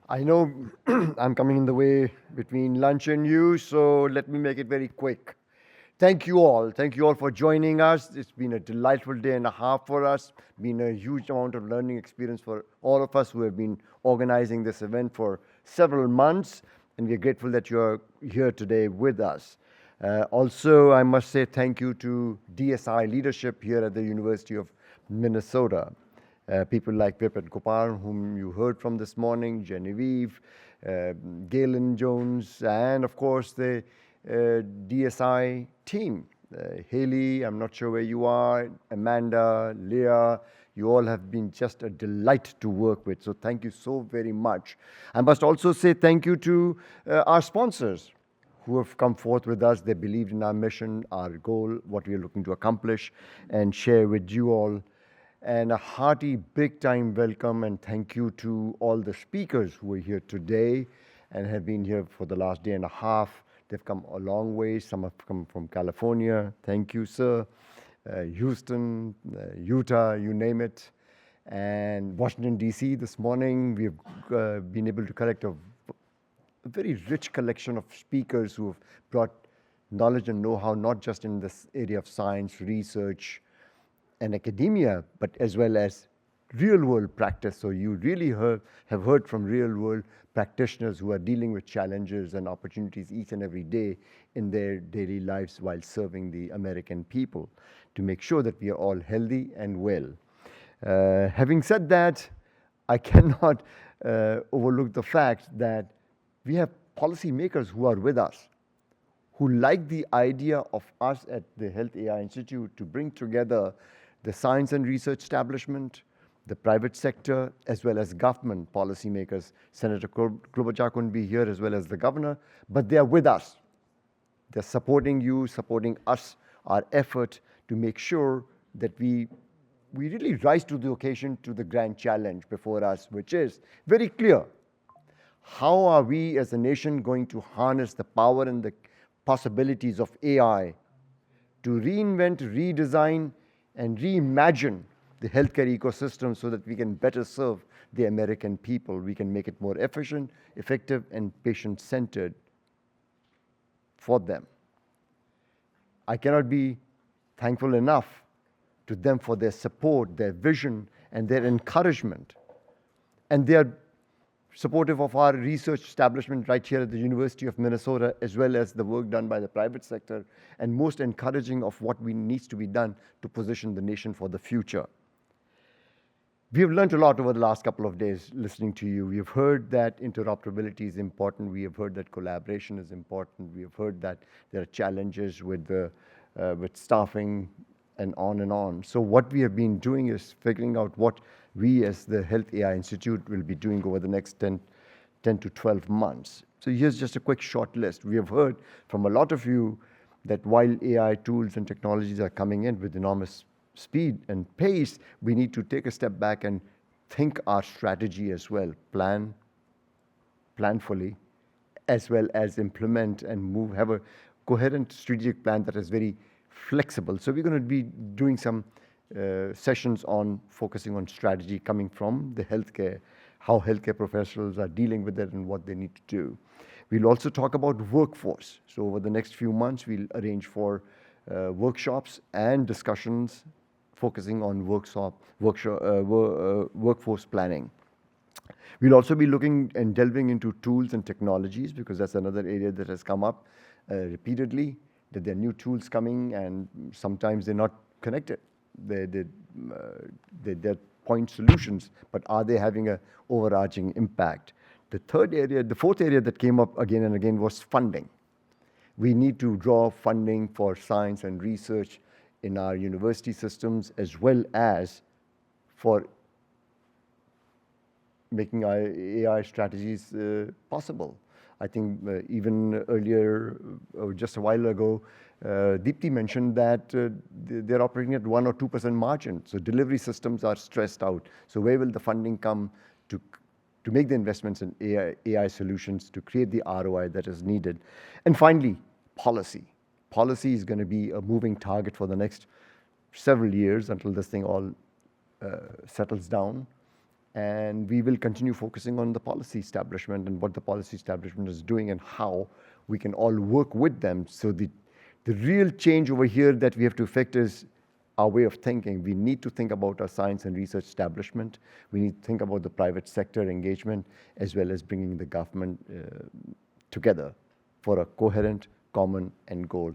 I know I'm coming in the way between lunch and you, so let me make it very quick. Thank you all. Thank you all for joining us. It's been a delightful day and a half for us. Been a huge amount of learning experience for all of us who have been organizing this event for several months, and we're grateful that you're here today with us. Also, I must say thank you to DSI leadership here at the University of Minnesota. People like Vip and Gopal, whom you heard from this morning, Genevieve, Galen Jones, and of course the DSI team. Haley, I'm not sure where you are, Amanda, Leah, you all have been just a delight to work with. So thank you so very much. I must also say thank you to our sponsors who have come forth with us. They believed in our mission, our goal, what we are looking to accomplish, and share with you all. And a hearty, big time welcome and thank you to all the speakers who are here today and have been here for the last day and a half. They've come a long way. Some have come from California. Thank you, sir. Houston, Utah, you name it. And Washington, D.C. this morning, we've been able to collect a very rich collection of speakers who have brought knowledge and know-how, not just in this area of science, research, and academia, but as well as real-world practice. So you really have heard from real-world practitioners who are dealing with challenges and opportunities each and every day in their daily lives while serving the American people to make sure that we are all healthy and well. Having said that, I cannot overlook the fact that we have policymakers who are with us, who like the idea of us at the Health AI Institute to bring together the science and research establishment, the private sector, as well as government policymakers. Senator Klobuchar couldn't be here, as well as the governor, but they are with us. They're supporting you, supporting us, our effort to make sure that we really rise to the occasion, to the grand challenge before us, which is very clear. How are we as a nation going to harness the power and the possibilities of AI to reinvent, redesign, and reimagine the healthcare ecosystem so that we can better serve the American people? We can make it more efficient, effective, and patient-centered for them. I cannot be thankful enough to them for their support, their vision, and their encouragement. And they are supportive of our research establishment right here at the University of Minnesota, as well as the work done by the private sector, and most encouraging of what needs to be done to position the nation for the future. We have learned a lot over the last couple of days listening to you. We have heard that interoperability is important. We have heard that collaboration is important. We have heard that there are challenges with staffing and on and on. So what we have been doing is figuring out what we as the Health AI Institute will be doing over the next 10 to 12 months. So here's just a quick short list. We have heard from a lot of you that while AI tools and technologies are coming in with enormous speed and pace, we need to take a step back and think our strategy as well, plan fully, as well as implement and have a coherent strategic plan that is very flexible. So we're going to be doing some sessions on focusing on strategy coming from the healthcare, how healthcare professionals are dealing with it and what they need to do. We'll also talk about workforce. So over the next few months, we'll arrange for workshops and discussions focusing on workforce planning. We'll also be looking and delving into tools and technologies, because that's another area that has come up repeatedly, that there are new tools coming and sometimes they're not connected. They're point solutions, but are they having an overarching impact? The fourth area that came up again and again was funding. We need to draw funding for science and research in our university systems, as well as for making our AI strategies possible. I think even earlier, just a while ago, Deepti mentioned that they're operating at 1 or 2% margin. So delivery systems are stressed out. So where will the funding come to make the investments in AI solutions to create the ROI that is needed? And finally, policy. Policy is going to be a moving target for the next several years until this thing all settles down. And we will continue focusing on the policy establishment and what the policy establishment is doing and how we can all work with them. So the real change over here that we have to effect is our way of thinking. We need to think about our science and research establishment. We need to think about the private sector engagement, as well as bringing the government together for a coherent, common end goal.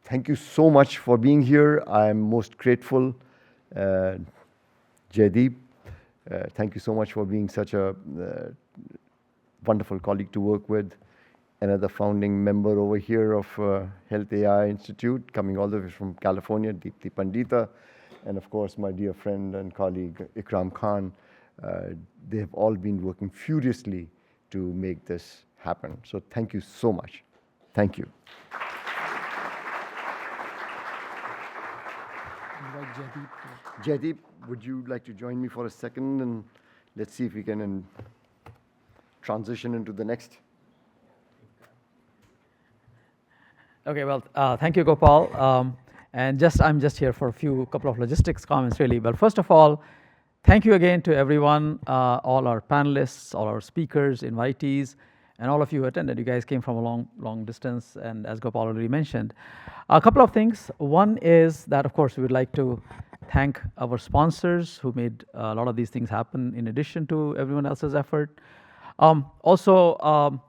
Thank you so much for being here. I'm most grateful. Jaideep, thank you so much for being such a wonderful colleague to work with. Another founding member over here of Health AI Institute, coming all the way from California, Deepthi Pandita, and of course my dear friend and colleague Ikram Khan. They have all been working furiously to make this happen. So thank you so much. Thank you. Jaideep, would you like to join me for a second, and let's see if we can transition into the next. Okay, well, thank you, Gopal. And I'm just here for a couple of logistics comments, really. But first of all, thank you again to everyone, all our panelists, all our speakers, invitees, and all of you who attended. You guys came from a long distance, and as Gopal already mentioned. A couple of things. One is that, of course, we would like to thank our sponsors who made a lot of these things happen in addition to everyone else's effort. Also,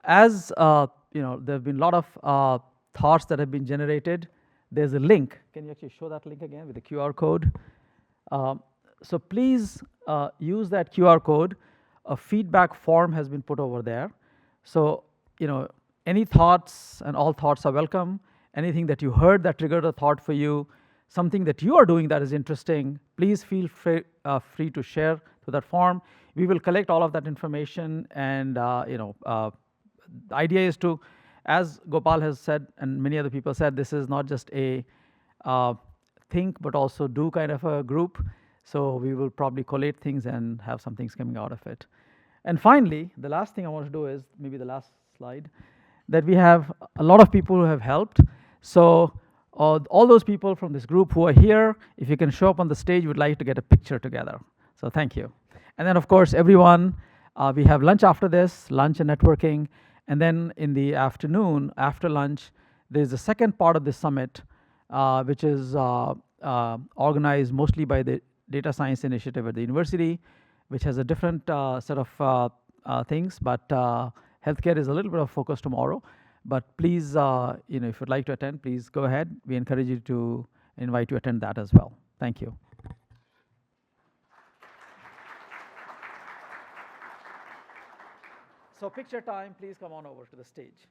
as you know, there have been a lot of thoughts that have been generated. There's a link. Can you actually show that link again with the QR code? So please use that QR code. A feedback form has been put over there. So, you know, any thoughts, and all thoughts are welcome. Anything that you heard that triggered a thought for you, something that you are doing that is interesting, please feel free to share through that form. We will collect all of that information, and you know, the idea is to, as Gopal has said and many other people said, this is not just a think but also do kind of a group. So we will probably collate things and have some things coming out of it. And finally, the last thing I want to do is maybe the last slide, that we have a lot of people who have helped. So all those people from this group who are here, if you can show up on the stage, we'd like to get a picture together. So thank you. And then, of course, everyone, we have lunch after this, lunch and networking. And then in the afternoon, after lunch, there's a second part of the summit, which is organized mostly by the Data Science Initiative at the university, which has a different set of things. But healthcare is a little bit of focus tomorrow. But please, you know, if you'd like to attend, please go ahead. We encourage you to invite you to attend that as well. Thank you. So picture time, please come on over to the stage.